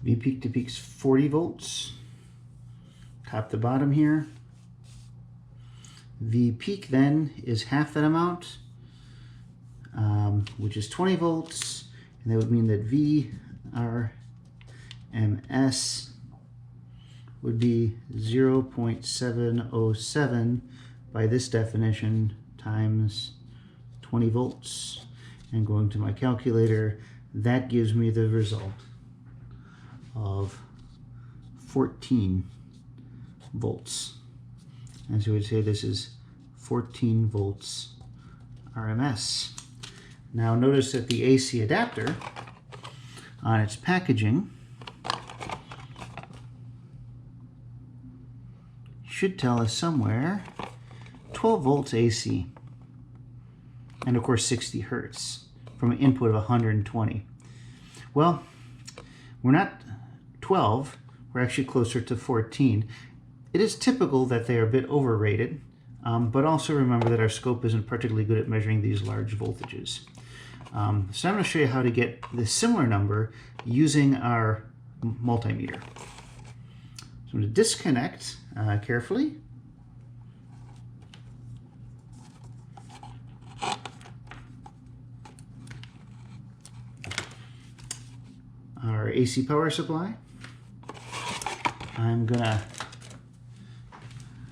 V peak to peak is 40 volts, top to bottom here. V peak then is half that amount, which is 20 volts, and that would mean that VRMS would be 0.707 by this definition times 20 volts. And going to my calculator, that gives me the result of 14 volts. As you would say, this is 14 volts RMS. Now notice that the AC adapter on its packaging should tell us somewhere 12 volts AC, and of course 60 hertz from an input of 120. Well, we're not 12, we're actually closer to 14. It is typical that they are a bit overrated, but also remember that our scope isn't particularly good at measuring these large voltages. So I'm going to show you how to get the similar number using our multimeter. So I'm going to disconnect carefully. Our AC power supply. I'm going to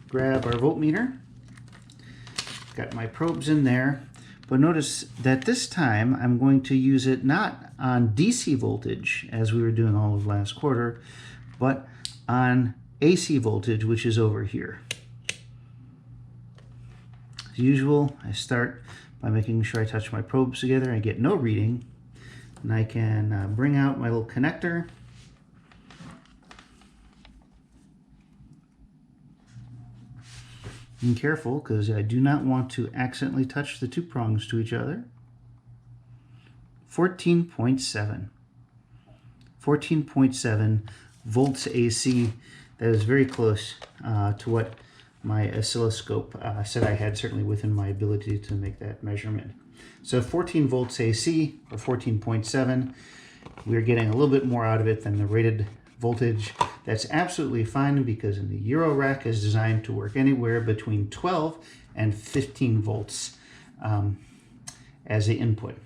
grab our voltmeter. Got my probes in there, but notice that this time I'm going to use it not on DC voltage as we were doing all of last quarter, but on AC voltage, which is over here. As usual, I start by making sure I touch my probes together. I get no reading, and I can bring out my little connector. Be careful, because I do not want to accidentally touch the two prongs to each other. 14.7. 14.7 volts AC. That is very close to what my oscilloscope said I had, certainly within my ability to make that measurement. So 14 volts AC, or 14.7. We're getting a little bit more out of it than the rated voltage. That's absolutely fine, because the Euro rack is designed to work anywhere between 12 and 15 volts as the input.